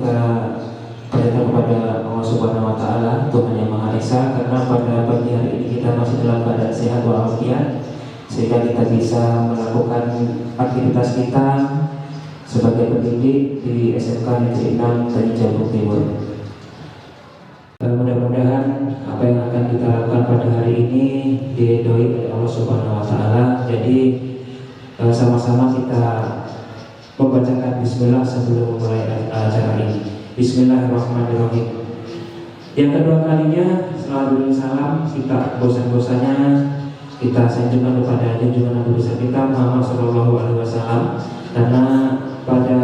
kita berdoa kepada Allah Subhanahu wa taala, Tuhan yang Maha Esa, karena pada pagi hari ini kita masih dalam keadaan sehat walafiat, sehingga kita bisa melakukan aktivitas kita sebagai pendidik di SMK Negeri 6 Tanjung Timur. Mudah-mudahan apa yang akan kita lakukan pada hari ini diridhoi oleh Allah Subhanahu wa taala. Jadi sama-sama kita membacakan bismillah sebelum memulai acara ini. Bismillahirrahmanirrahim. Yang kedua kalinya setelah salam, kita bosan-bosannya kita sanjungkan kepada junjungan Nabi besar kita Muhammad SAW, karena pada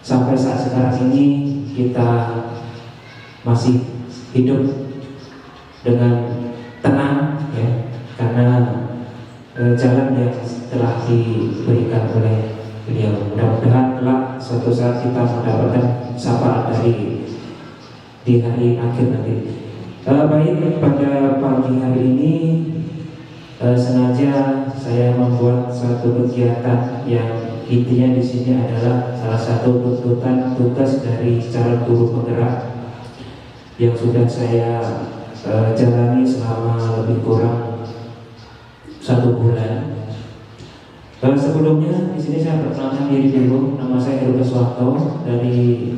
sampai saat sekarang ini kita masih hidup dengan tenang, ya, karena jalan yang telah diberikan oleh beliau. Mudah-mudahan kelak suatu saat kita mendapatkan syafaat dari di hari akhir nanti. Baik, pada pagi hari ini sengaja saya membuat satu kegiatan yang intinya di sini adalah salah satu tuntutan tugas dari calon guru penggerak yang sudah saya jalani selama lebih kurang 1 bulan. Sebelumnya di sini saya perkenalkan diri dulu. Nama saya Heru Keswanto dari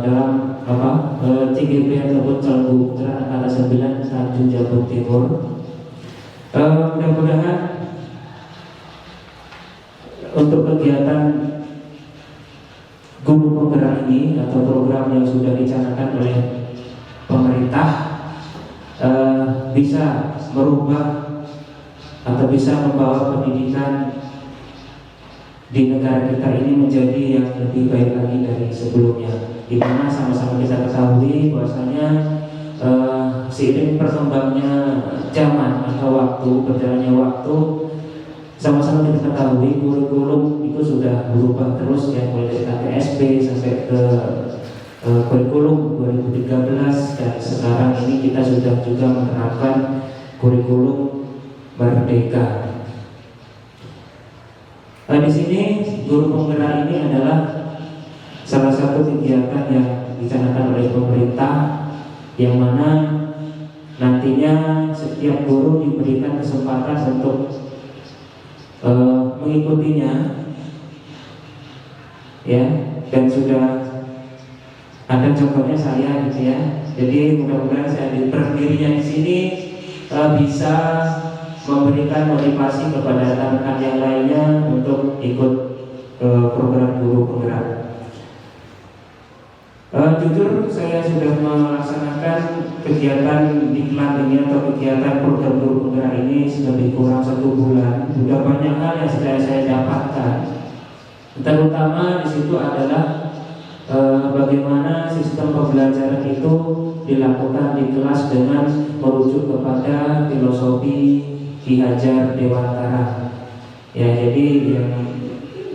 dalam TGP ataupun calon guru penggerak angkatan 9 Tanjung Jabung Timur. Mudah-mudahan untuk kegiatan guru penggerak ini atau program yang sudah dicanangkan oleh pemerintah bisa merubah atau bisa membawa pendidikan di negara kita ini menjadi yang lebih baik lagi dari sebelumnya. Di mana sama-sama kita ketahui bahwasanya seiring berkembangnya zaman atau waktu, berjalannya waktu, sama-sama kita ketahui kurikulum itu sudah berubah terus, ya, mulai dari KTSP sampai ke kurikulum 2013, dan sekarang ini kita sudah juga menerapkan kurikulum Merdeka. Di sini guru penggerak ini adalah salah satu kegiatan yang dicanangkan oleh pemerintah, yang mana nantinya setiap guru diberikan kesempatan untuk mengikutinya, ya, dan sudah ada contohnya saya, gitu ya. Jadi mudah-mudahan saya berdirinya di sini bisa memberikan motivasi kepada rekan-rekan yang lainnya untuk ikut program guru penggerak. Jujur saya sudah melaksanakan kegiatan diklat ini atau kegiatan program guru penggerak ini sudah lebih kurang 1 bulan. Sudah banyak hal yang sudah saya dapatkan. Terutama di situ adalah bagaimana sistem pembelajaran itu dilakukan di kelas dengan merujuk kepada filosofi Ki Hajar Dewantara. Ya, jadi yang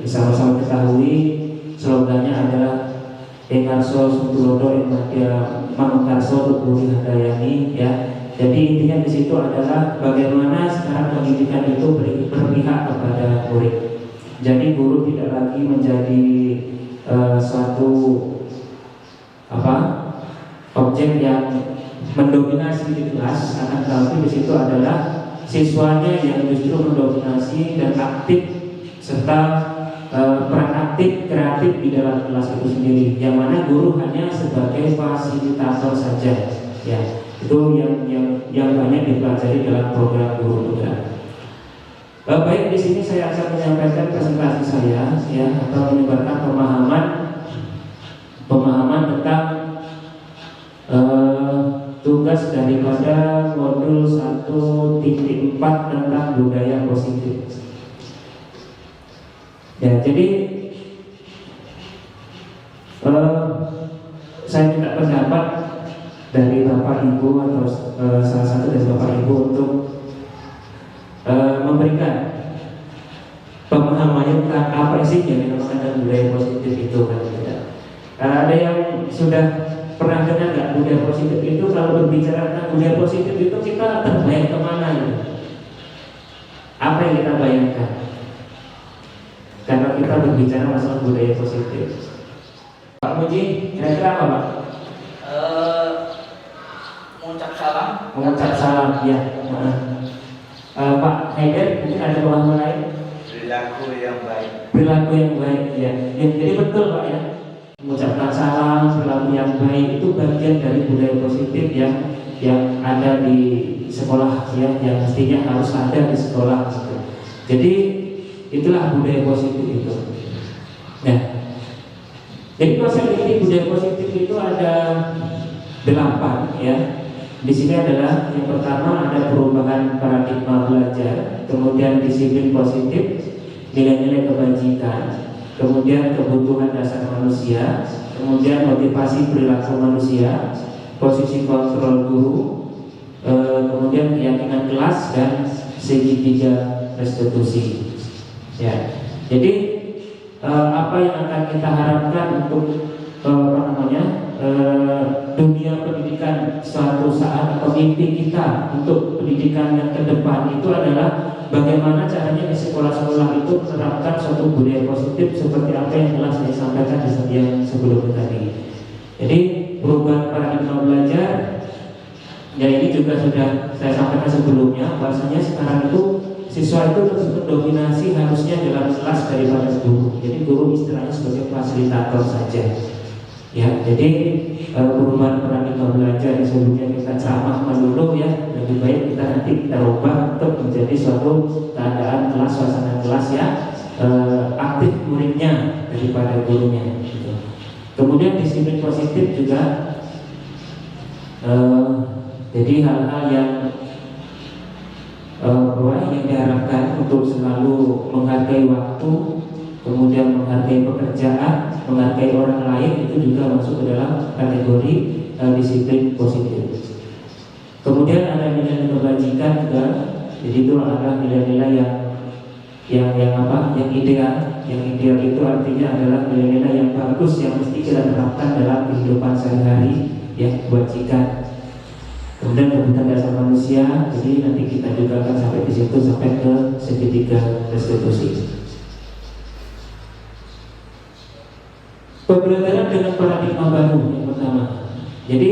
sama-sama ketahui slogannya adalah Engarso Suntulodo Enmadia Manungkarso Tuturi Handayani, ya. Jadi intinya di situ adalah bagaimana sekarang pendidikan itu berpihak kepada murid. Jadi guru tidak lagi menjadi suatu objek yang mendominasi di kelas, akan tetapi di situ adalah siswanya yang justru mendominasi dan aktif, serta peran aktif kreatif di dalam kelas itu sendiri, yang mana guru hanya sebagai fasilitator saja, ya. Itu yang banyak dipelajari dalam program guru penggerak. Baik, di sini saya akan menyampaikan presentasi saya, ya, atau menyebarkan pemahaman tentang tugas daripada modul 1.4 tentang budaya positif. Ya, jadi saya minta pendapat dari Bapak Ibu atau salah satu dari Bapak Ibu untuk memberikan pemahamannya tentang apa sih yang dinamakan budaya positif itu, kan, tidak? Ada yang sudah pernah dengar nggak budaya positif itu? Kalau berbicara tentang budaya positif itu kita terbayang kemana, gitu? Apa yang kita bayangkan? Karena kita berbicara masalah budaya positif. memuji kira-kira apa Pak? Mengucap salam. Mengucap salam ya. Pak Haider mungkin ada pemahaman lain? Perilaku yang baik. Perilaku yang baik ya. Jadi betul Pak ya. Mengucapkan salam, perilaku yang baik itu bagian dari budaya positif yang ada di sekolah ya, yang mestinya harus ada di sekolah gitu. Jadi itulah budaya positif itu. Nah, jadi konsep ini budaya positif itu ada 8 ya. Di sini adalah yang pertama ada perubahan paradigma belajar, kemudian disiplin positif, nilai-nilai kebajikan, kemudian kebutuhan dasar manusia, kemudian motivasi perilaku manusia, posisi kontrol guru, kemudian keyakinan kelas dan segitiga restitusi. Ya, jadi apa yang akan kita harapkan untuk dunia pendidikan suatu saat atau mimpi kita untuk pendidikan yang ke depan itu adalah bagaimana caranya di sekolah-sekolah itu menerapkan suatu budaya positif seperti apa yang telah saya sampaikan di yang sebelumnya tadi. Jadi perubahan paradigma belajar, ya ini juga sudah saya sampaikan sebelumnya, bahwasanya sekarang itu siswa itu terus berdominasi harusnya dalam kelas daripada guru. Jadi guru istilahnya sebagai fasilitator saja. Ya, jadi perubahan paradigma belajar yang sebelumnya kita ceramah melulu ya, lebih baik kita nanti kita rubah untuk menjadi suatu keadaan kelas, suasana kelas ya aktif muridnya daripada gurunya. Gitu. Kemudian disiplin positif juga, jadi hal-hal yang yang diharapkan untuk selalu menghargai waktu, kemudian menghargai pekerjaan, menghargai orang lain, itu juga masuk ke dalam kategori disiplin positif. Kemudian ada nilai kebajikan juga, jadi itu adalah nilai-nilai yang ideal. Yang ideal itu artinya adalah nilai-nilai yang bagus yang mesti kita terapkan dalam kehidupan sehari-hari, yang kebajikan. Kemudian kebutuhan dasar manusia, jadi nanti kita juga akan sampai di situ, sampai ke segitiga restitusi. Pembelajaran dengan paradigma baru yang pertama. Jadi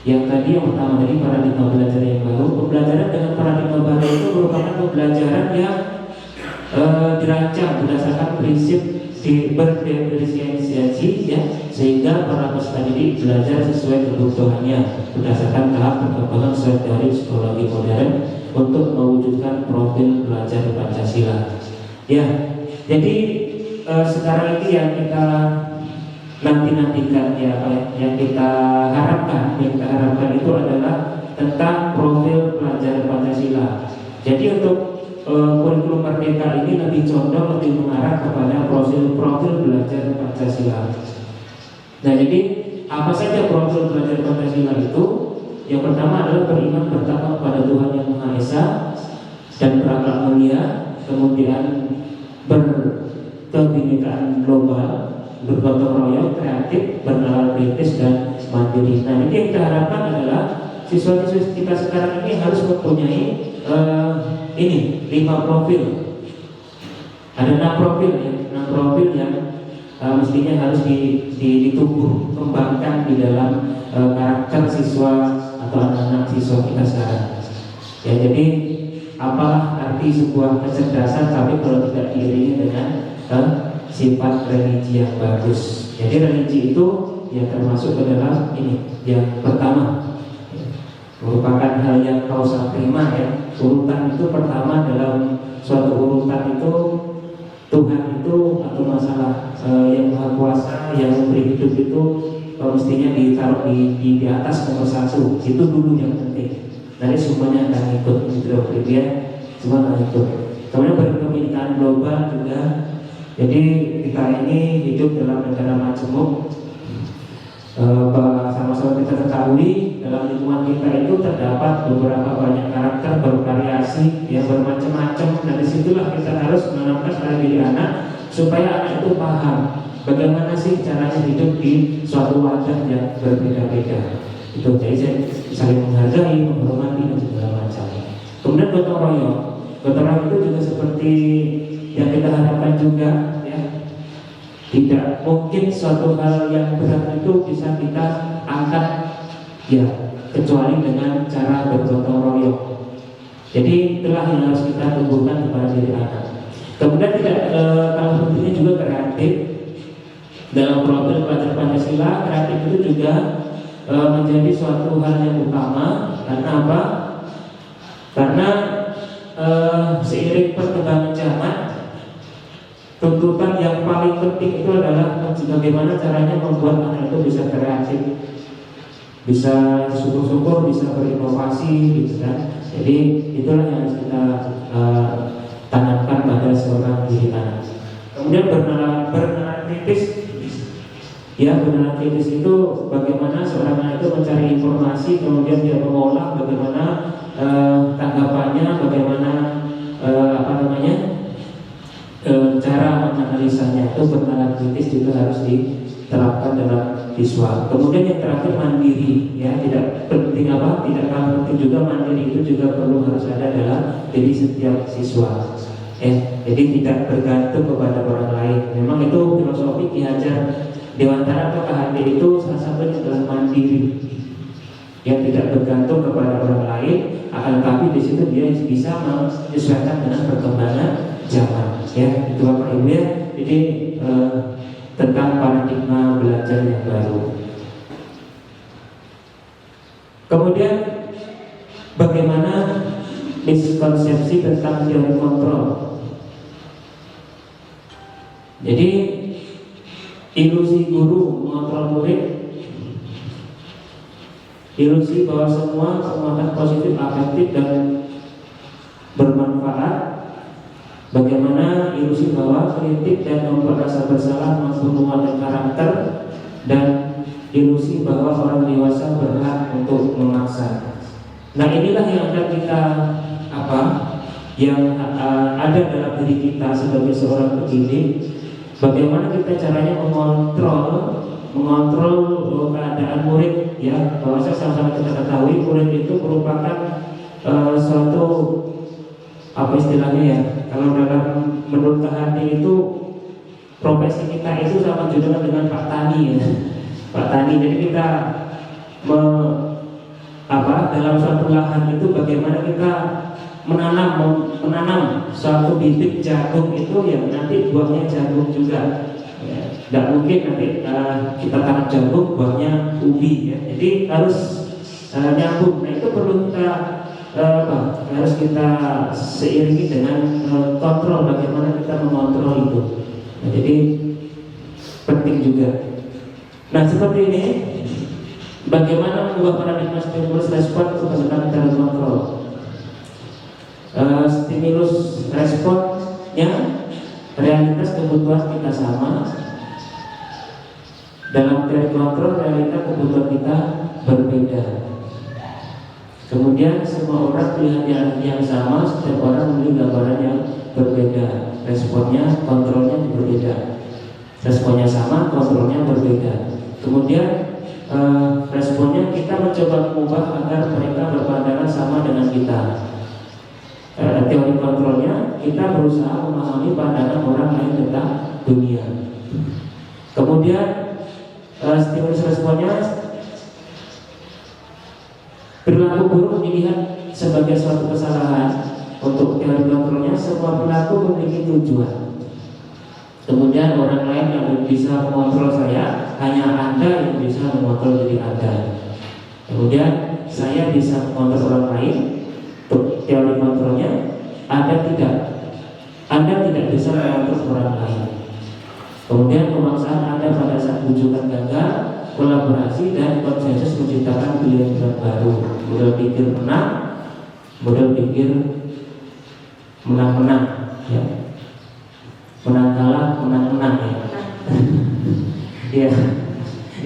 yang pertama tadi paradigma belajar yang baru. Pembelajaran dengan paradigma baru itu merupakan pembelajaran yang dirancang berdasarkan prinsip berdiferensiasi ya, sehingga para peserta didik belajar sesuai kebutuhannya berdasarkan tahap perkembangan sesuai teori psikologi modern untuk mewujudkan profil belajar Pancasila. Ya, jadi sekarang ini yang kita nantikan ya, yang kita harapkan itu adalah tentang profil pelajar Pancasila. Jadi untuk kurikulum Merdeka ini lebih condong, lebih mengarah kepada profil belajar Pancasila. Nah, jadi apa saja profil belajar Pancasila itu? Yang pertama adalah beriman pertama kepada Tuhan Yang Maha Esa dan berakhlak mulia, kemudian berkebinekaan global, bergotong royong, kreatif, bernalar kritis dan mandiri. Nah, ini yang kita harapkan adalah siswa-siswa kita sekarang ini harus mempunyai 5 profil. Ada 6 profil ya, 6 profil yang mestinya harus ditumbuh kembangkan di dalam karakter siswa atau anak-anak siswa kita sekarang. Ya, jadi apalah arti sebuah kecerdasan tapi kalau tidak diiringi dengan sifat religi yang bagus. Jadi religi itu ya termasuk ke dalam ini. Yang pertama merupakan hal yang kausa prima ya. Urutan itu pertama dalam suatu urutan itu Tuhan itu atau masalah yang maha kuasa yang memberi hidup itu mestinya ditaruh di atas nomor 1. Itu dulu yang penting. Nanti semuanya akan ikut gitu, dia semua akan ikut. Kemudian berkebinekaan global juga. Jadi kita ini hidup dalam negara majemuk. Sama-sama kita ketahui dalam lingkungan kita itu terdapat beberapa banyak karakter bervariasi yang bermacam-macam. Dan disitulah kita harus menanamkan pada diri anak supaya anak itu paham bagaimana sih caranya hidup di suatu wadah yang berbeda-beda. Itu jadi saling menghargai, menghormati dan segala macam. Kemudian gotong royong. Gotong royong itu juga seperti yang kita harapkan juga ya. Tidak mungkin suatu hal yang berat itu bisa kita angkat ya kecuali dengan cara bergotong royong. Jadi itulah yang harus kita tumbuhkan kepada diri anak. Kemudian tidak kalau tentunya juga kreatif dalam profil pelajar Pancasila. Kreatif itu juga menjadi suatu hal yang utama. Karena apa? Karena seiring perkembangan zaman, tuntutan yang paling penting itu adalah bagaimana caranya membuat anak itu bisa kreatif, bisa syukur-syukur, bisa berinovasi, gitu kan. Jadi itulah yang harus kita tanamkan pada seorang diri anak. Kemudian bernalar kritis. Ya, bernalar kritis itu bagaimana seorang anak itu mencari informasi, kemudian dia mengolah bagaimana tanggapannya, bagaimana cara menganalisanya. Itu bernalar kritis juga harus diterapkan dalam siswa. Kemudian yang terakhir mandiri, ya tidak penting tidak kalah penting juga mandiri itu juga perlu harus ada dalam diri setiap siswa. Jadi tidak bergantung kepada orang lain. Memang itu filosofi Ki Hajar Dewantara atau KHD itu salah satunya adalah mandiri, yang tidak bergantung kepada orang lain, akan tetapi di situ dia bisa menyesuaikan dengan perkembangan zaman. Ya, itu Bapak Ibu ya. Jadi tentang paradigma belajar yang baru. Kemudian bagaimana miskonsepsi tentang teori kontrol. Jadi ilusi guru mengontrol murid, ilusi bahwa semua akan positif, afektif dan bermanfaat. Bagaimana ilusi bahwa kritik dan membuat rasa bersalah mampu menguatkan karakter, dan ilusi bahwa orang dewasa berhak untuk memaksa. Nah, inilah yang akan kita yang ada dalam diri kita sebagai seorang pendidik. Bagaimana kita caranya mengontrol keadaan murid, ya, bahwa sama-sama kita ketahui murid itu merupakan suatu istilahnya ya, kalau dalam menurut KHD itu profesi kita itu sama juga dengan Pak Tani ya. Pak Tani, jadi kita dalam suatu lahan itu bagaimana kita menanam suatu bibit jagung itu yang nanti buahnya jagung juga. Tidak mungkin nanti kita tanam jagung buahnya ubi ya. Jadi harus nyambung. Nah, itu perlu kita harus kita seiringi dengan kontrol, bagaimana kita mengontrol itu. Nah, jadi penting juga. Nah, seperti ini, bagaimana mengubah paradigma stimulus respon untuk menekan teori kontrol. Stimulus responnya realitas kebutuhan kita sama. Dalam teori kontrol realitas kebutuhan kita berbeda. Kemudian semua orang melihat yang sama, setiap orang melihat gambaran yang berbeda. Responnya, kontrolnya berbeda. Responnya sama, kontrolnya berbeda. Kemudian responnya kita mencoba mengubah agar mereka berpandangan sama dengan kita. Teori kontrolnya kita berusaha memahami pandangan orang lain tentang dunia. Kemudian stimulus responnya, perilaku buruk dilihat sebagai suatu kesalahan. Untuk teori kontrolnya, semua perilaku memiliki tujuan. Kemudian orang lain yang bisa mengontrol saya, hanya Anda yang bisa mengontrol diri Anda. Kemudian saya bisa mengontrol orang lain. Untuk teori kontrolnya, Anda tidak bisa mengontrol orang lain. Kemudian pemaksaan Anda pada saat wujudan gagal, kolaborasi dan konsensus menciptakan pilihan baru. Model pikir menang, model pikir menang-menang, ya. Menang kalah, menang-menang, ya. Ya.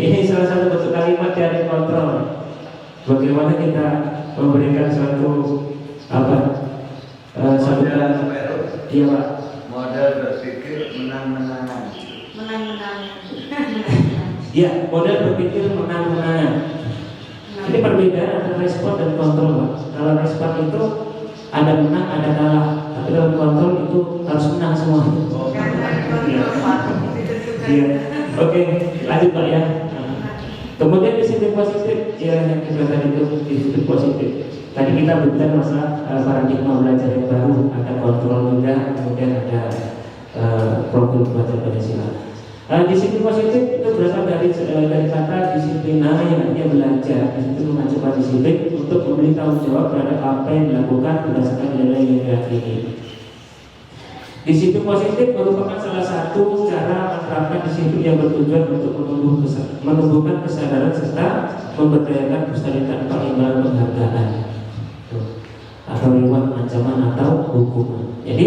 Ini salah satu bentuk kalimat dari kontrol. Bagaimana kita memberikan suatu model baru. Iya, Pak. Model berpikir menang-menangan. Ya, model berpikir menang-menangan. Ini perbedaan antara respon dan kontrol, Pak. Kalau respon itu ada menang, ada kalah. Tapi dalam kontrol itu harus menang semua. Iya. Oke, lanjut Pak ya. Kemudian disiplin positif, ya yang kita tadi itu disiplin positif. Tadi kita bicara masalah paradigma belajar yang baru, ada kontrol juga, kemudian ada profil belajar Pancasila. Disiplin positif itu berasal dari kata disiplina yang artinya belajar. Di situ mengacu pada disiplin untuk memberi tanggung jawab terhadap apa yang dilakukan berdasarkan nilai yang diyakini. Disiplin positif merupakan salah satu cara menerapkan disiplin yang bertujuan untuk menumbuhkan kesadaran serta memberdayakan kesadaran tanpa imbalan penghargaan atau lewat ancaman atau hukuman. Jadi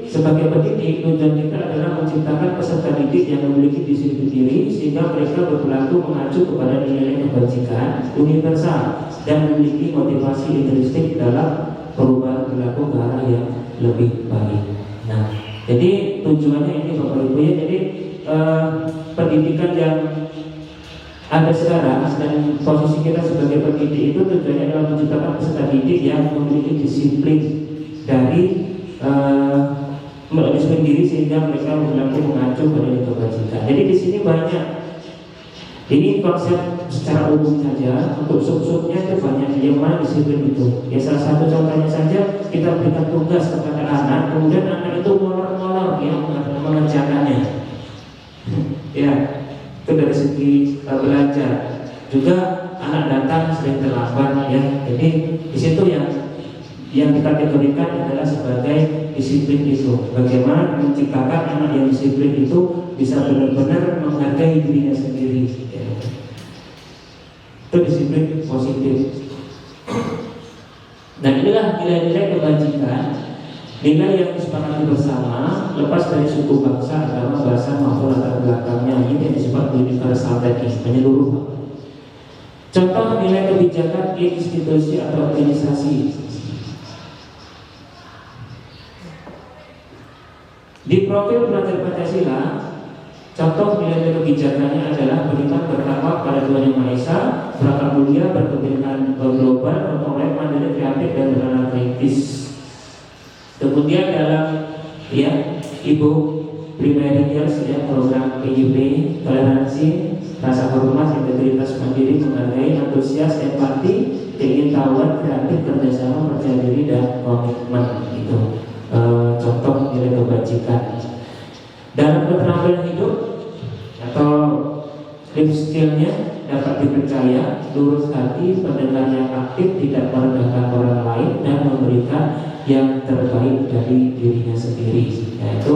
sebagai pendidik, tujuan kita adalah menciptakan peserta didik yang memiliki disiplin diri sehingga mereka berperilaku mengacu kepada nilai kebajikan universal dan memiliki motivasi intrinsik dalam perubahan perilaku ke arah yang lebih baik. Nah, jadi tujuannya ini Bapak Ibu ya. Jadi pendidikan yang ada sekarang dan posisi kita sebagai pendidik itu tujuannya adalah menciptakan peserta didik yang memiliki disiplin dari disiplin diri sehingga mereka berlaku mengacu pada nilai kebajikan. Jadi di sini banyak. Ini konsep secara umum saja. Untuk sub-subnya itu banyak. Yang mana disiplin itu? Ya salah satu contohnya saja kita berikan tugas kepada anak, kemudian anak itu molor-molor ya mengerjakannya. Ya, itu dari segi belajar. Juga anak datang sering terlambat ya. Jadi di situ yang kita kategorikan adalah sebagai disiplin itu. Bagaimana menciptakan anak yang disiplin itu bisa benar-benar menghargai dirinya sendiri. Ya. Itu disiplin positif. Nah inilah nilai-nilai kebajikan, nilai yang disepakati bersama, lepas dari suku, bangsa, agama, bahasa maupun latar belakangnya. Ini yang disebut universal tadi, menyeluruh. Contoh nilai kebijakan di institusi atau organisasi. Di profil belajar Pancasila, contoh nilai kebijakannya adalah beriman bertakwa pada Tuhan Yang Maha Esa, berakal mulia, berkebinekaan global, beroleh, mandiri, kreatif, dan bernalar kritis. Kemudian dalam Ibu Primary Years program PIP, toleransi, rasa hormat, integritas, mandiri, menghargai, antusias, empati, keingintahuan, kreatif, kerjasama, percaya diri, dan komitmen. Itu contoh nilai kebajikan. Dalam keterampilan hidup atau life skillnya dapat dipercaya, lurus hati, pendengar yang aktif, tidak merendahkan orang lain, dan memberikan yang terbaik dari dirinya sendiri. Yaitu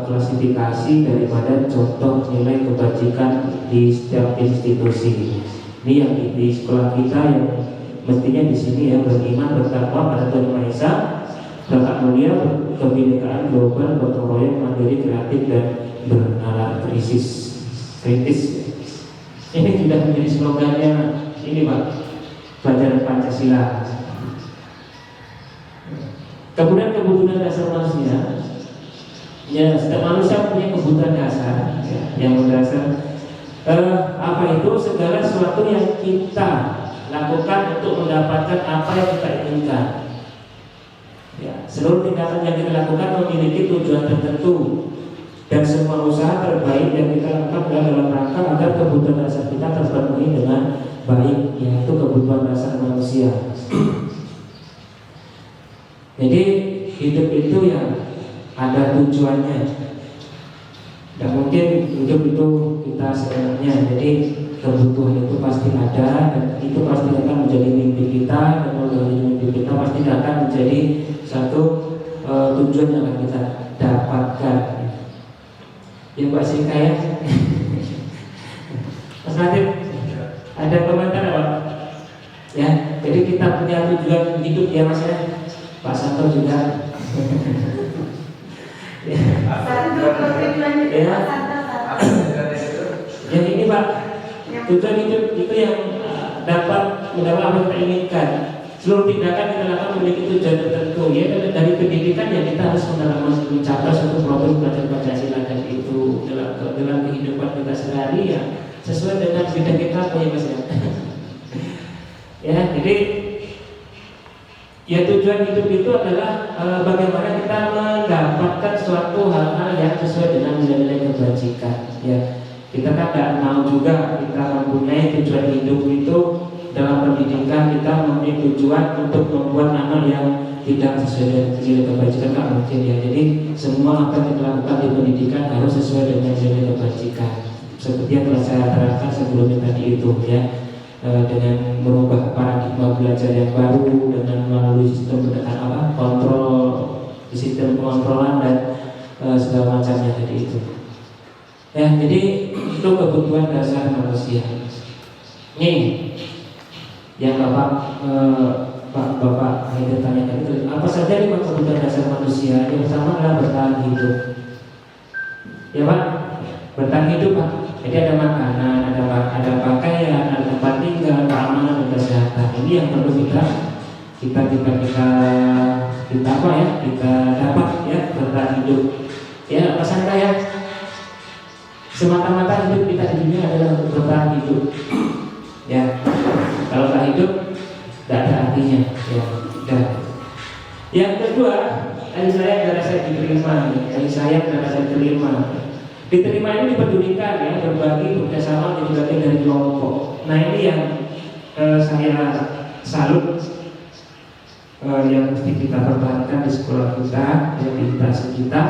klasifikasi daripada contoh nilai kebajikan di setiap institusi. Ini yang di sekolah kita yang mestinya di sini ya, beriman bertakwa pada Tuhan Yang Maha Esa, berakal mulia, kebinekaan global, gotong royong, mandiri, kreatif, dan bernalar kritis. Ini sudah menjadi slogannya ini Pak, pelajaran Pancasila. Kemudian kebutuhan dasar manusia. Ya, setiap manusia punya kebutuhan dasar ya, yang mendasar. Apa itu? Segala sesuatu yang kita lakukan untuk mendapatkan apa yang kita inginkan. Ya, seluruh tindakan yang kita lakukan memiliki tujuan tertentu, dan semua usaha terbaik yang kita lakukan adalah dalam rangka agar kebutuhan dasar kita terpenuhi dengan baik, yaitu kebutuhan dasar manusia. Jadi hidup itu ya ada tujuannya. Dan mungkin hidup itu kita sebenarnya. Jadi kebutuhan itu pasti ada, dan itu pasti akan menjadi mimpi kita, dan menjadi mimpi kita pasti akan menjadi satu tujuan yang akan kita dapatkan. Ya Pak Singka ya. Mas Nadib, ada komentar apa? Ya, jadi kita punya tujuan hidup ya Mas ya. Pak Santo juga. Ya. Jadi ini Pak, tujuan hidup itu yang dapat mendapat apa yang kita inginkan. Seluruh tindakan kita lakukan memiliki tujuan tertentu. Ya, dari pendidikan ya kita harus mencapai suatu profil belajar Pancasila, dan itu dalam kehidupan kita sehari ya sesuai dengan bidang kita apa ya Mas ya. Ya, jadi Ya tujuan hidup itu adalah bagaimana kita mendapatkan suatu hal-hal yang sesuai dengan nilai-nilai kebajikan. Ya, kita kan tidak mau juga kita mempunyai tujuan hidup itu dalam pendidikan kita mempunyai tujuan untuk membuat anak yang tidak sesuai dengan nilai kebajikan, nggak mungkin ya. Jadi semua apa yang kita lakukan di pendidikan harus sesuai dengan nilai kebajikan. Seperti yang telah saya terangkan sebelumnya tadi itu ya. Dengan merubah paradigma belajar yang baru dengan melalui sistem kontrol, sistem pengontrolan dan segala macamnya tadi itu. Ya, jadi itu kebutuhan dasar manusia. Nih, yang Bapak Haider tanyakan itu apa saja 5 kebutuhan dasar manusia? Yang pertama adalah bertahan hidup. Ya Pak, bertahan hidup Pak. Jadi ada makanan, ada pakaian, ada tempat tinggal, keamanan dan kesehatan. Ini yang perlu kita apa ya? Kita dapat ya bertahan hidup. Ya pesan saya semata-mata hidup kita di dunia adalah untuk bertahan hidup. Ya kalau tak hidup tidak ada artinya. Ya. Dan yang kedua, kasih sayang darah saya diterima. Kasih sayang darah saya diterima. Diterima ini dipedulikan ya, berbagi, bekerjasama menjadi bagian dari kelompok. Nah ini yang saya salut yang mesti kita pertahankan di sekolah kita, di literasi kita,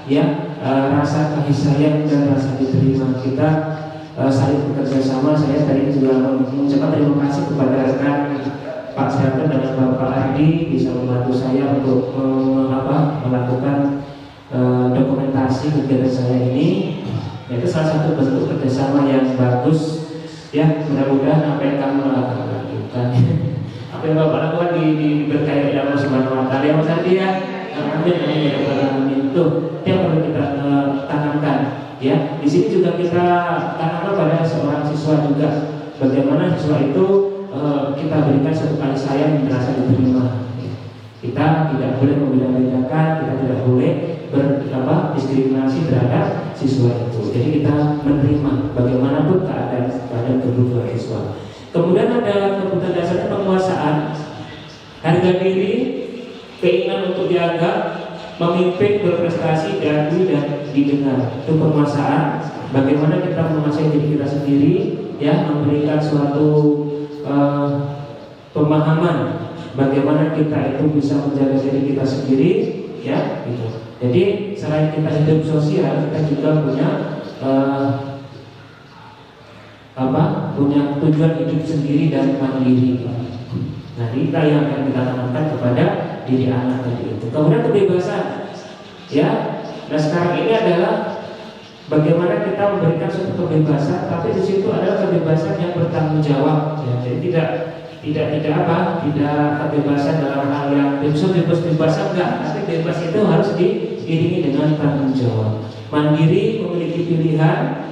ya rasa kasih sayang dan rasa diterima kita saling bekerjasama. Saya tadi juga mengucapkan terima kasih kepada rekan Pak Syahrul dan Bapak Ardi bisa membantu saya untuk melakukan dokumentasi kegiatan saya ini. Itu salah satu bentuk kerjasama yang bagus ya. Mudah-mudahan apa yang kamu lakukan apa yang Bapak lakukan diberkahi oleh Allah Subhanahu wa taala ya Mas Adi ya. Amin. Itu yang perlu kita tanamkan ya. Di sini juga kita tanamkan pada seorang siswa juga bagaimana siswa itu kita berikan satu kasih sayang yang merasa diterima. Kita tidak boleh membeda-bedakan, kita tidak boleh diskriminasi terhadap siswa itu. Jadi kita menerima bagaimanapun keadaan kebutuhan siswa. Kemudian ada kebutuhan dasarnya penguasaan, harga diri, keinginan untuk dianggap, memimpin, berprestasi, diakui dan didengar. Itu penguasaan. Bagaimana kita menguasai diri kita sendiri, ya, memberikan suatu pemahaman bagaimana kita itu bisa menjaga diri kita sendiri, ya, gitu. Jadi selain kita hidup sosial, kita juga punya tujuan hidup sendiri dan mandiri. Nah, ini yang akan kita tanamkan kepada diri anak tadi itu. Kemudian kebebasan, ya. Nah sekarang ini adalah bagaimana kita memberikan suatu kebebasan, tapi di situ adalah kebebasan yang bertanggung jawab. Ya. Jadi tidak kebebasan dalam hal yang bebas-bebasan enggak, tapi bebas itu harus diiringi dengan tanggung jawab. Mandiri, memiliki pilihan,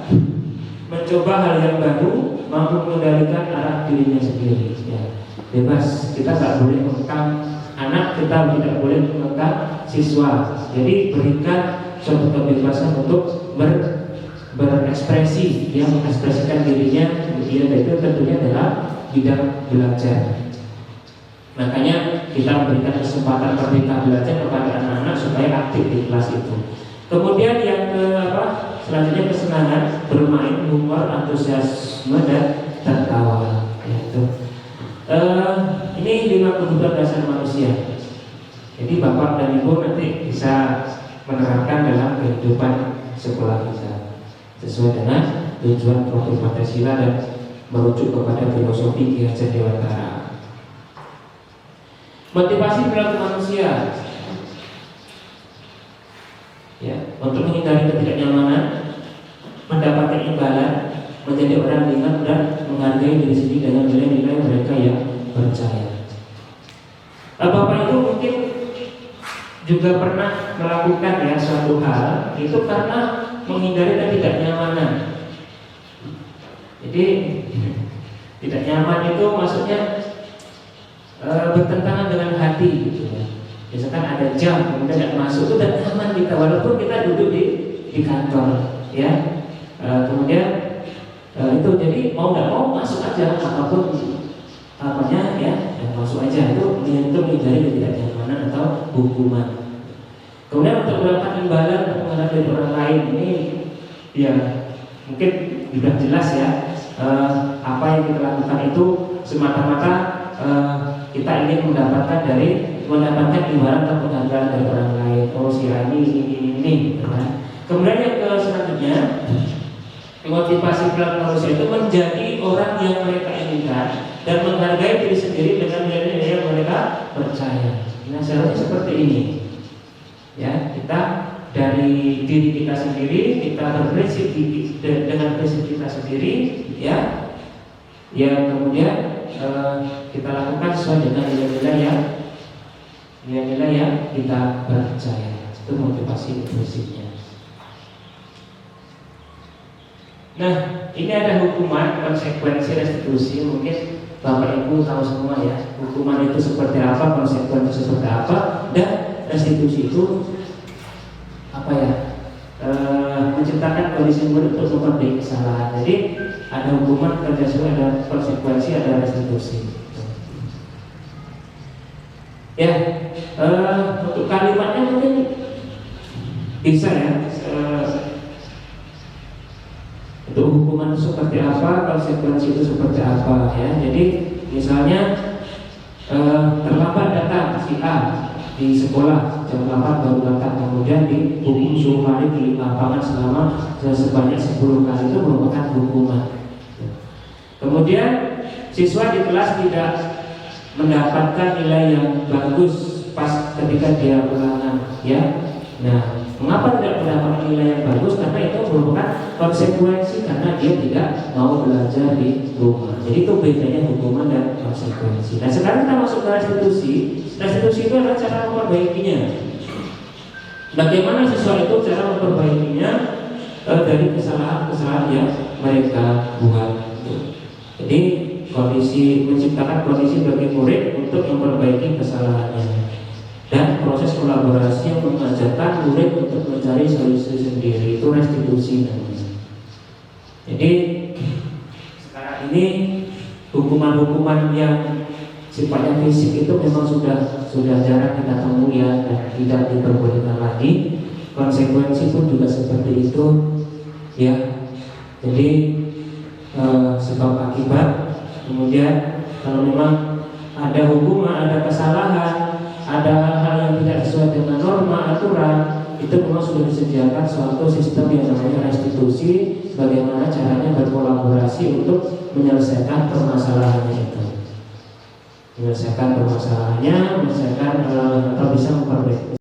mencoba hal yang baru, mampu mengendalikan arah dirinya sendiri. Ya. Bebas, kita tak boleh mengekang anak, kita tidak boleh mengekang siswa. Jadi berikan suatu kebebasan untuk berekspresi, yang mengekspresikan dirinya. Kemudian itu tentunya adalah bidang belajar. Makanya kita memberikan kesempatan merdeka belajar kepada anak-anak supaya aktif di kelas itu. Kemudian yang selanjutnya kesenangan, bermain, humor, antusiasme dan tertawa. Ini 5 kebutuhan dasar manusia. Jadi Bapak dan Ibu nanti bisa menerapkan dalam kehidupan sekolah kita sesuai dengan tujuan program Pancasila dan merujuk kepada filosofi Ki Hajar Dewantara. Motivasi perilaku manusia, ya, untuk menghindari ketidaknyamanan, mendapatkan imbalan, menjadi orang ingat dan menghargai diri sendiri dengan nilai-nilai mereka yang percaya. Bapak Ibu mungkin juga pernah melakukan ya suatu hal itu karena menghindari ketidaknyamanan. Jadi tidak nyaman itu maksudnya bertentangan dengan hati gitu ya. Misalkan ada jam kemudian tidak masuk itu tidak nyaman kita, walaupun kita duduk di kantor ya. Kemudian itu jadi mau tidak mau masuk aja apapun apanya ya yang masuk aja, itu menghindari ketidaknyamanan atau hukuman. Kemudian untuk mendapatkan imbalan terhadap dari orang lain ini ya mungkin sudah jelas ya, apa yang kita lakukan itu semata-mata kita ingin mendapatkan imbalan atau penghargaan dari orang lain. Oh si ini. Kemudian yang selanjutnya, motivasi pelaku manusia itu menjadi orang yang mereka inginkan dan menghargai diri sendiri dengan nilai-nilai yang mereka percaya. Nah seharusnya seperti ini. Ya, kita dari diri kita sendiri, kita berprinsip dengan prinsip kita sendiri, ya, yang kemudian kita lakukan sesuai dengan nilai-nilai yang kita percaya. Itu motivasi prinsipnya. Nah, ini ada hukuman, konsekuensi, restitusi. Mungkin Bapak Ibu tahu semua ya, hukuman itu seperti apa, konsekuensi seperti apa, dan restitusi itu apa ya, menciptakan kondisi buruk untuk memperbaiki kesalahan. Jadi ada hukuman, ada konsekuensi, ada restitusi. Ya, untuk kalimatnya mungkin bisa ya. Untuk hukuman itu seperti apa, konsekuensi itu seperti apa ya. Jadi misalnya terlambat datang si A di sekolah jam 8 baru datang, kemudian dihukum suruh lari di lapangan selama sebanyak 10 kali, itu merupakan hukuman. Kemudian siswa di kelas tidak mendapatkan nilai yang bagus pas ketika dia ulangan ya. Nah, mengapa tidak mendapatkan nilai yang bagus? Karena itu merupakan konsekuensi karena dia tidak mau belajar di rumah. Jadi itu bedanya hukuman dan konsekuensi. Nah sekarang kita masuk ke restitusi. Restitusi itu adalah cara memperbaikinya. Bagaimana siswa itu cara memperbaikinya dari kesalahan-kesalahan yang mereka buat. Jadi menciptakan kondisi bagi murid untuk memperbaiki kesalahannya. Dan proses kolaborasi yang mengajarkan murid untuk mencari solusi sendiri, itu restitusi namanya. Jadi sekarang ini hukuman-hukuman yang sifatnya fisik itu memang sudah jarang kita temui ya, dan tidak diperbolehkan lagi. Konsekuensi pun juga seperti itu ya. Jadi sebab akibat. Kemudian kalau memang ada hukuman, ada kesalahan, ada hal-hal yang tidak sesuai dengan norma aturan, itu memang sudah disediakan suatu sistem yang namanya restitusi, bagaimana caranya berkolaborasi untuk menyelesaikan permasalahannya itu, atau bisa memperbaikinya.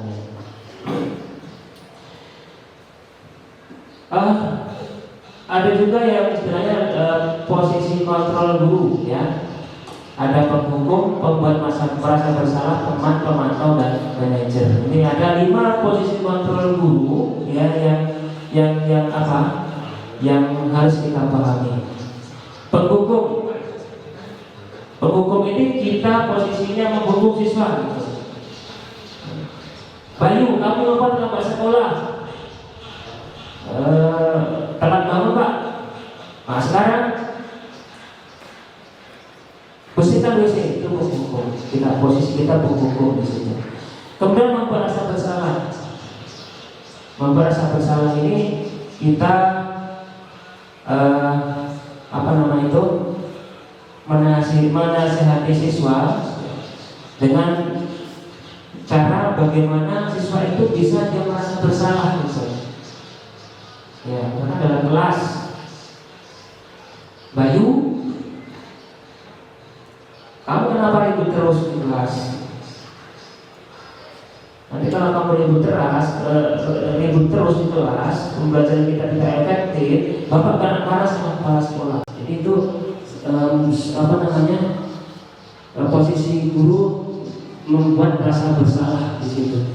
Ada juga yang istilahnya posisi kontrol guru ya. Ada penghukum, pembuat merasa bersalah, teman, pemantau, dan manajer. Ini ada 5 posisi kontrol guru ya, yang apa? Yang harus kita pahami. Penghukum ini kita posisinya menghukum siswa. Bayu, kamu lupa terlambat sekolah. Telat bangun Pak. Nah sekarang bersihkan WC, itu hukum. Posisi kita berhukum di situ. Kemudian memperasa bersalah ini kita menasihati siswa dengan cara bagaimana siswa itu bisa dia merasa bersalah misalnya. Ya, karena dalam kelas Bayu, kamu kenapa ribut terus di kelas? Nanti kalau kamu ribut terus di kelas, pembelajaran kita tidak efektif, Bapak akan marah sama kepala sekolah. Jadi itu posisi guru membuat rasa bersalah di situ.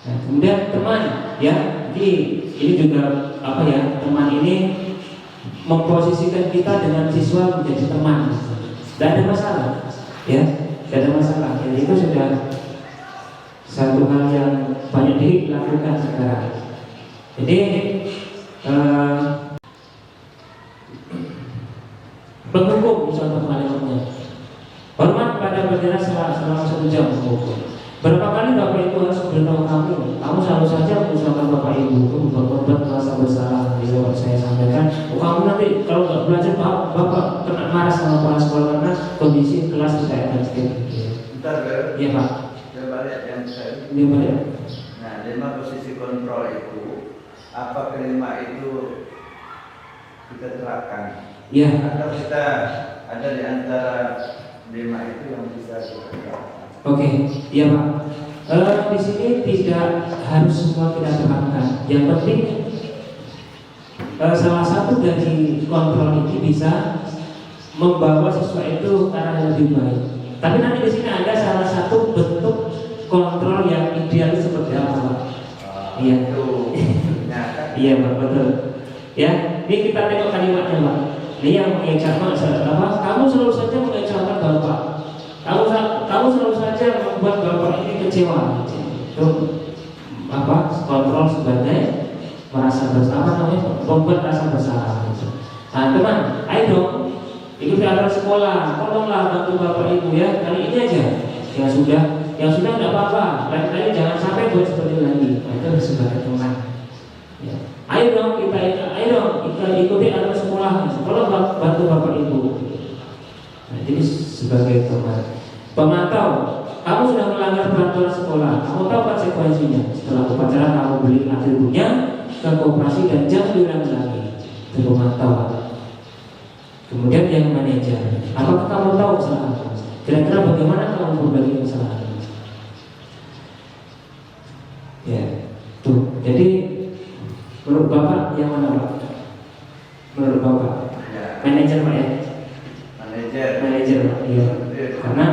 Nah, kemudian teman, ya, jadi ini juga teman ini memposisikan kita dengan siswa menjadi teman. Tidak ada masalah, ya, tidak ada masalah. Jadi itu sudah satu hal yang banyak dilakukan sekarang. Jadi penghukum contoh kalimatnya, hormat pada pelajaran selama 1 jam. Berapa kali Bapak Ibu harus memberitahu kamu? Kamu selalu saja mengusulkan Bapak Ibu itu membuat merasa bersalah. Jadi Bapak saya sampaikan, kamu nanti kalau nggak belajar Bapak kena marah sama kepala sekolah karena kondisi kelas tidak efektif. Bentar, Bel. Iya Pak. Saya balik yang saya. Iya Pak ya. Nah, 5 posisi kontrol itu, apa kelima itu kita terapkan? Iya. Atau kita ada di antara 5 itu yang bisa kita terapkan? Oke, iya Pak. Di sini tidak harus semua kita terapkan. Yang penting salah satu dari kontrol ini bisa membawa siswa itu ke arah yang lebih baik. Tapi nanti di sini ada salah satu bentuk kontrol yang ideal seperti apa, Pak? Iya. Itu nyata. Iya Pak, betul. Ya, ini kita tengok kalimatnya Pak. Ini yang mengecam apa? Kamu selalu saja mengecamkan Bapak. Kamu selalu saja membuat Bapak ini kecewa. Itu apa? Kontrol sebagai merasa bersalah, membuat rasa bersalah. Nah teman, ayo dong ikuti aturan sekolah. Tolonglah bantu Bapak Ibu ya. Kali ini aja. Yang sudah tidak apa-apa. Lain kali jangan sampai buat seperti lagi. Nah, itu sebagai teman. Ya. Ayo dong kita ikuti aturan sekolah. Tolong bantu Bapak Ibu. Nah, jadi sebagai teman. Pemantau, kamu sudah melanggar peraturan sekolah. Kamu tahu konsekuensinya. Setelah upacara kamu beli atributnya ke koperasi dan jangan diulangi lagi. Itu pemantau. Kemudian yang manajer. Apakah kamu tahu kesalahan? Kira-kira bagaimana kamu berbagi kesalahan? Ya, tuh. Jadi menurut Bapak yang mana Pak? Menurut Bapak? Ya. Manajer Pak ya? Manajer Pak. Iya. Karena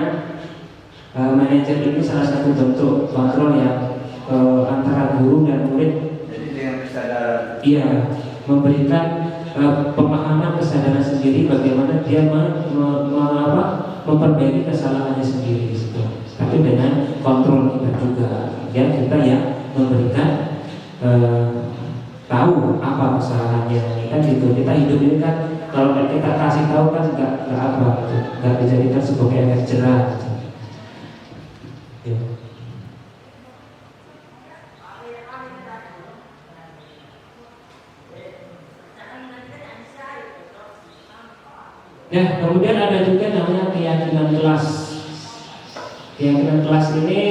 manajer ini salah satu bentuk kontrol yang antara guru dan murid. Jadi dengan kesadaran. Iya, memberikan pemahaman kesadaran sendiri bagaimana dia memperbaiki kesalahannya sendiri gitu. Tapi dengan kontrol kita juga, ya kita yang memberikan tahu apa kesalahannya kan gitu. Kita hidup ini kan kalau kita kasih tahu kan nggak apa gitu, nggak dijadikan sebagai efek jerah. Gitu. Ya. Ya, kemudian ada juga namanya keyakinan kelas. Keyakinan kelas ini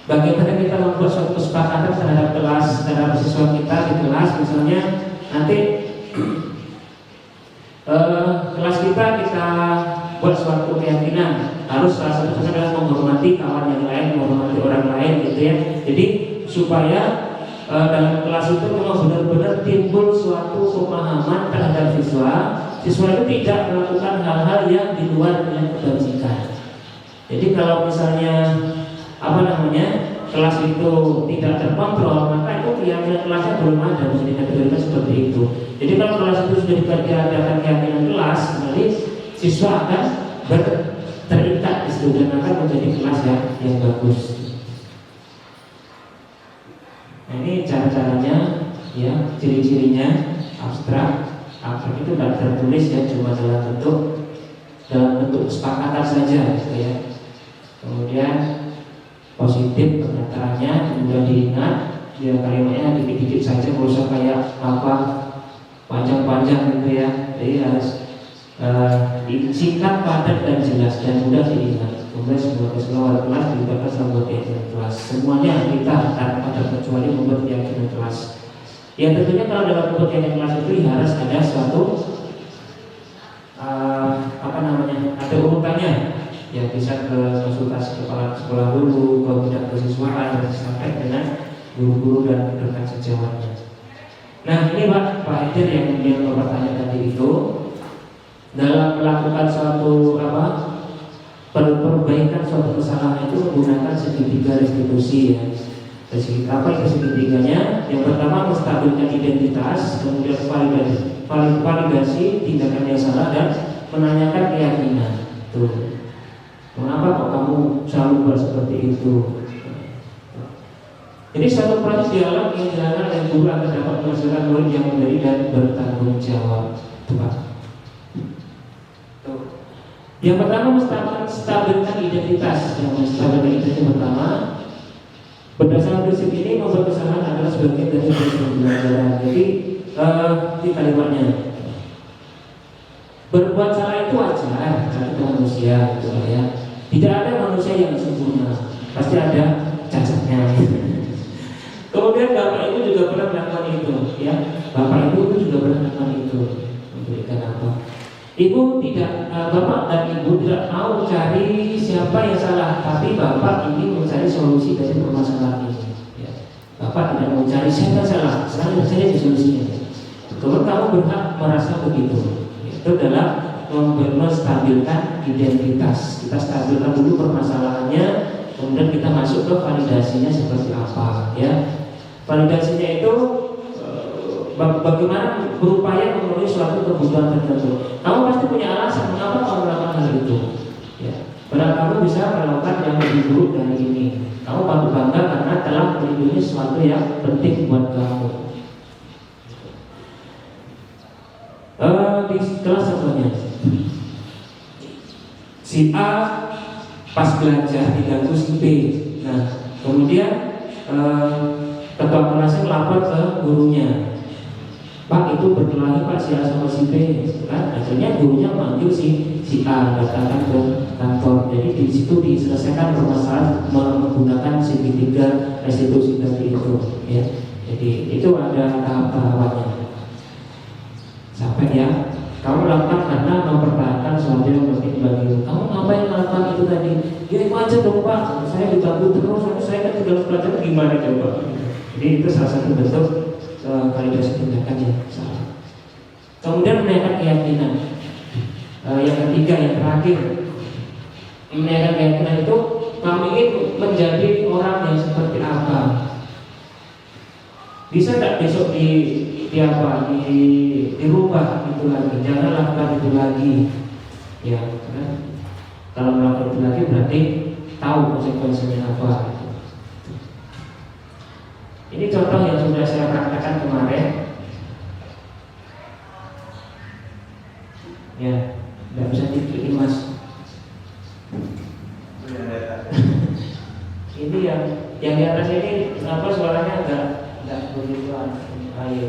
bagaimana kita membuat suatu kesepakatan terhadap kelas, terhadap siswa kita di kelas. Misalnya nanti kelas kita buat suatu keyakinan harus salah satu adalah menghormati kawan yang lain, menghormati orang lain gitu ya. Jadi supaya dalam kelas itu memang benar-benar timbul suatu pemahaman terhadap siswa itu tidak melakukan hal-hal yang di luar yang kebajikan. Jadi kalau misalnya kelas itu tidak terkontrol, maka itu keyakinan kelasnya belum ada, bisa dikategorikan seperti itu. Jadi kalau kelas itu sudah diadakan keyakinan kelas, nanti siswa akan terikat di situ dan akan menjadi kelas yang bagus. Nah, ini cara-caranya, ya, ciri-cirinya abstrak itu tidak tertulis ya, cuma dalam bentuk kesepakatan saja, gitu ya. Kemudian positif pernyataannya, kemudian diingat, ya kalimatnya dikit-dikit saja, nggak usah kayak apa panjang-panjang gitu ya. Jadi harus singkat, padat dan jelas dan mudah diingat. Kemudian sebuah keseluruhan kelas dilibatkan sama keyakinan kelas. Semuanya kita tanpa terkecuali membuat keyakinan kelas. Ya tentunya kalau dalam membuat keyakinan kelas itu harus ada suatu ada urutannya. Ya bisa ke konsultasi kepala sekolah dulu, ke bidang kesiswaan dan sampai dengan guru-guru dan rekan sejawatnya. Nah ini Pak Edir yang kemudian Bapak tanya tadi itu dalam melakukan suatu perbaikan suatu kesalahan itu menggunakan segitiga restitusi ya. Apa itu segitiganya? Yang pertama menstabilkan identitas, kemudian validasi tindakan yang salah dan menanyakan keyakinan. Tuh. Mengapa kok kamu selalu buat seperti itu? Jadi satu proses dialog yang dilakukan oleh guru agar dapat menghasilkan murid yang memberi dan bertanggung jawab. Tuh, Pak. Tuh. Yang pertama menstabilkan identitas. Yang menstabilkan identitas yang pertama, berdasarkan prinsip ini membuat kesalahan adalah sebagian dari proses pembelajaran. Jadi di kalimatnya, berbuat salah itu wajar, karena itu manusia, gitu ya. Tidak ada manusia yang sempurna, pasti ada cacatnya. Kemudian bapak ibu juga pernah melakukan itu, ya. Bapak ibu juga pernah melakukan itu. Memberikan apa? Ibu tidak, bapak dan ibu tidak mau cari siapa yang salah, tapi bapak ingin mencari solusi dari permasalahan ini. Ya. Bapak tidak mau cari siapa yang salah, sekarang saja solusinya. Kalau kamu berhak merasa begitu, itu adalah menstabilkan identitas. Kita stabilkan dulu permasalahannya, kemudian kita masuk ke validasinya seperti apa, ya. Validasinya itu bagaimana berupaya memenuhi suatu kebutuhan tertentu. Kamu pasti punya alasan mengapa kamu melakukan hal itu, ya. Padahal kamu bisa melakukan yang lebih buruk dari ini. Kamu patut bangga karena telah melindungi sesuatu yang penting buat kamu. Di kelas contohnya, si A pas belajar diganggu si B. Nah, kemudian ketua kelasnya melapor ke gurunya. Pak, itu berkelahi Pak si A sama si B, kan? Akhirnya gurunya manggil si A datangkan ke kantor. Jadi di situ diselesaikan permasalahan menggunakan segitiga restitusi tadi itu, ya. Jadi itu ada tahap-tahapannya. Sampai ya, kamu lakukan karena mempertahankan sesuatu yang penting bagimu. Kamu ngapain melakukan itu tadi? Ya itu aja dong Pak, saya diganggu terus, saya kan tinggal pelajaran gimana coba? Jadi itu salah satu bentuk validasi tindakan yang salah. Kemudian menaikkan keyakinan. Yang ketiga, yang terakhir, menaikkan keyakinan itu kamu ingin menjadi orang yang seperti apa? Bisa tidak besok dirubah itu lagi? Jangan lakukan itu lagi, ya. Karena kalau melakukan itu lagi berarti tahu konsekuensinya apa. Ini contoh yang sudah saya praktekkan kemarin. Ya, tidak bisa diklik Mas. Ini yang di atas ini kenapa suaranya enggak begitu ayo.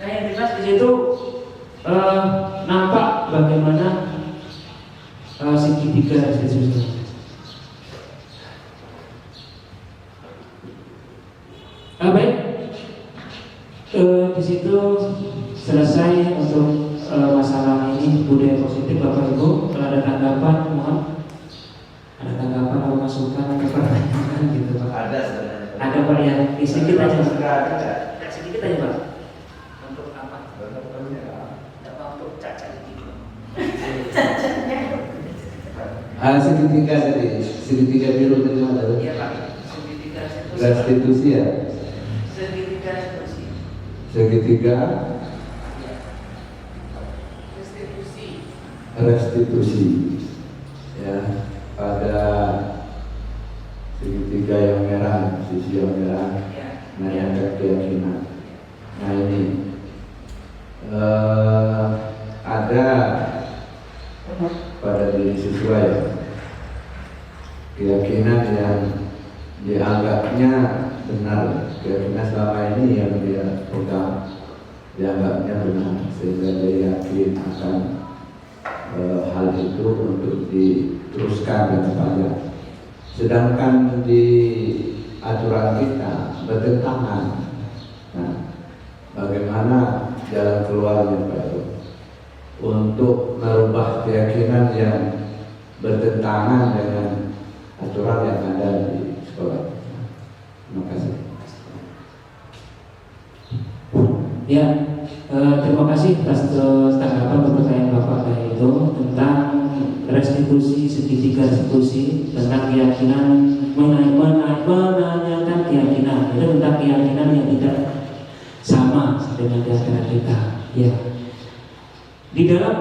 Nah, yang jelas di situ nampak bagaimana segitiga restitusinya. Baik, di situ selesai untuk masalah ini budaya positif Bapak Ibu. Kalau ada tanggapan, mohon. Ada tanggapan atau masukan atau pertanyaan gitu Pak? Ada sebenarnya. Ada Pak ya, sedikit aja. Sedikit aja Pak. Segitiga tadi, segitiga biru tadi mana? Iya Pak, segitiga restitusi ya? Segitiga restitusi. Segitiga restitusi. Ya, pada segitiga yang merah, sisi yang merah, nah yang keyakinan. Nah ini ada pada diri siswa ya, keyakinan yang dianggapnya benar, keyakinan selama ini yang dia pegang dianggapnya benar, sehingga dia yakin akan hal itu untuk diteruskan dan sepanjang. Sedangkan di aturan kita bertentangan. Nah, bagaimana jalan keluarnya Pak itu? Untuk merubah keyakinan yang bertentangan dengan aturan yang ada di sekolah. Terima kasih. Ya, terima kasih atas tanggapan pertanyaan Bapak tadi itu tentang restitusi segitiga diskusi tentang keyakinan, menanyakan keyakinan, itu tentang keyakinan yang tidak sama dengan di antara kita. Ya, di dalam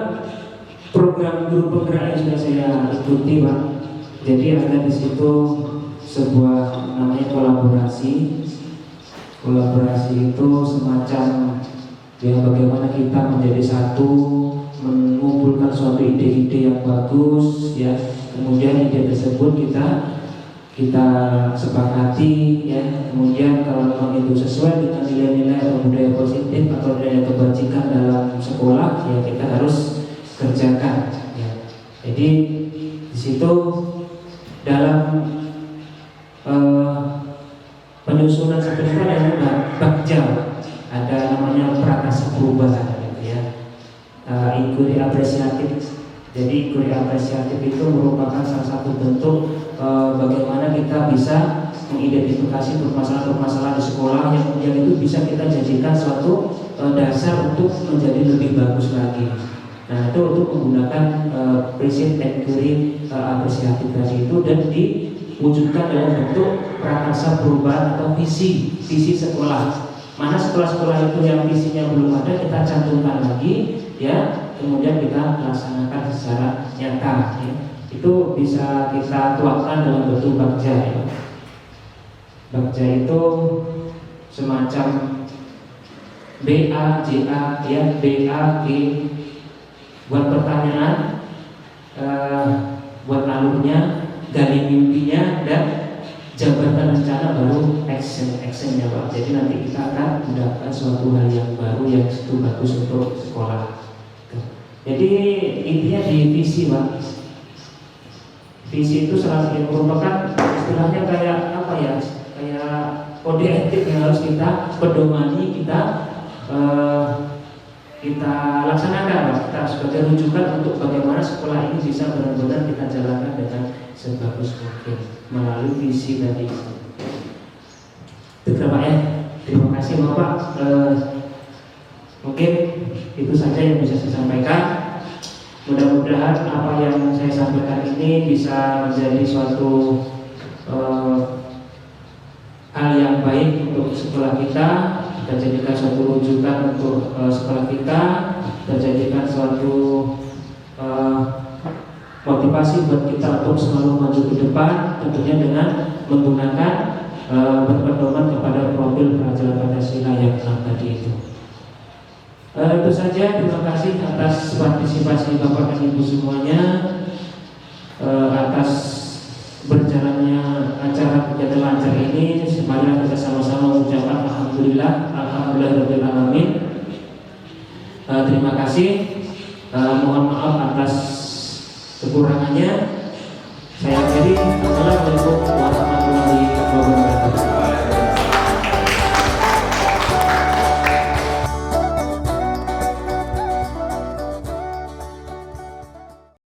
program guru penggerak yang sudah saya ikuti, Pak, jadi ada di situ sebuah namanya kolaborasi. Kolaborasi itu semacam ya bagaimana kita menjadi satu, mengumpulkan suatu ide-ide yang bagus, ya. Kemudian ide tersebut kita sepakati, ya. Kemudian kalau memang itu sesuai dengan nilai-nilai atau budaya positif atau budaya kebajikan dalam sekolah, ya kita harus kerjakan. Ya. Jadi di situ dalam penyusunan seperti itu ada bagja, ada namanya prakasa perubahan, gitu ya. Inquiry apresiatif. Jadi inquiry apresiatif itu merupakan salah satu bentuk bagaimana kita bisa mengidentifikasi permasalahan-permasalahan di sekolah yang kemudian itu bisa kita jadikan suatu dasar untuk menjadi lebih bagus lagi. Nah, itu untuk menggunakan prinsip inquiry apresiatif tadi itu dan diwujudkan dalam bentuk prakarsa perubahan atau visi sekolah. Mana sekolah-sekolah itu yang visinya belum ada, kita cantumkan lagi, ya. Kemudian kita laksanakan secara nyata, ya. Itu bisa kita tuangkan dalam bentuk bagja, ya. Bagja itu semacam BAJA, ya, BAG buat pertanyaan, buat alurnya, gali mimpinya, dan jabatan rencana baru actionnya, Pak. Jadi nanti kita akan mendapatkan suatu hal yang baru yang itu bagus untuk sekolah. Jadi intinya di visi, Pak. Visi itu salah satu merupakan istilahnya kayak apa ya? Kayak kode etik yang harus kita pedomani, kita laksanakan, Pak. Kita sebagai rujukan untuk bagaimana sekolah ini bisa benar-benar kita jalankan dengan sebagus mungkin melalui visi tadi. Itu Pak, ya. Terima kasih Bapak. Mungkin itu saja yang bisa saya sampaikan. Mudah-mudahan apa yang saya sampaikan ini bisa menjadi suatu hal yang baik untuk sekolah kita jadikan suatu rujukan untuk sekolah kita, jadikan suatu motivasi buat kita untuk selalu maju ke depan, tentunya dengan menggunakan berpedoman kepada profil pelajaran Pancasila yang 6 tadi itu. Itu saja, terima kasih atas partisipasi Bapak dan Ibu semuanya, atas berjalannya acara kegiatan lancar ini. Semuanya kita sama-sama mengucapkan alhamdulillahirabbil alamin. Terima kasih. Mohon maaf atas kekurangannya.